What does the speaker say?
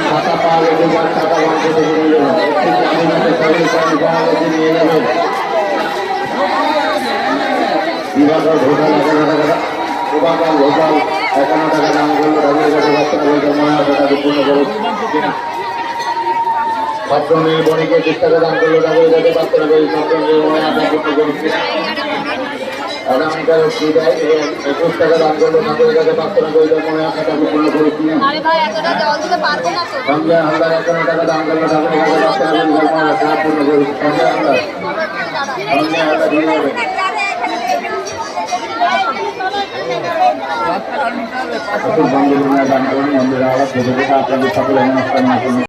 ছাতা পাওয়া গেছে, যার ছাতা বাঁধতে থেকে নিয়ে যাবেন। দিবাকর ঘোষাল 11 টাকা, দিবাকর ঘোষাল 51 টাকা দাম করলো। ঢাকুরের কাছে বাচ্চারা বলতে মনে হয় টাকা বিপূর্ণ করে সপ্তমীর বণিকে 30 টাকা দাম করলো। ঢাকুরের কাছে বাচ্চারা বই সপ্তমীর মনে হয় বিপূর্ণ করে আগামীকাল বিদায় 21 টাকা দাম করলো। ঢাকুরের কাছে বাচ্চারা বই মনে হয় টাকা বিপূর্ণ করে সঞ্জয় হালদার 51 টাকা দাম করলো। ঢাকুরের কাছে বাচ্চারা বই মনে হয় টাকা পূর্ণ করে সঞ্জয় হালদার দিয়ে যাবে। বন্ধুরা দান করুন, বন্ধুরা আবার আপনাদের সকলে নমস্কার।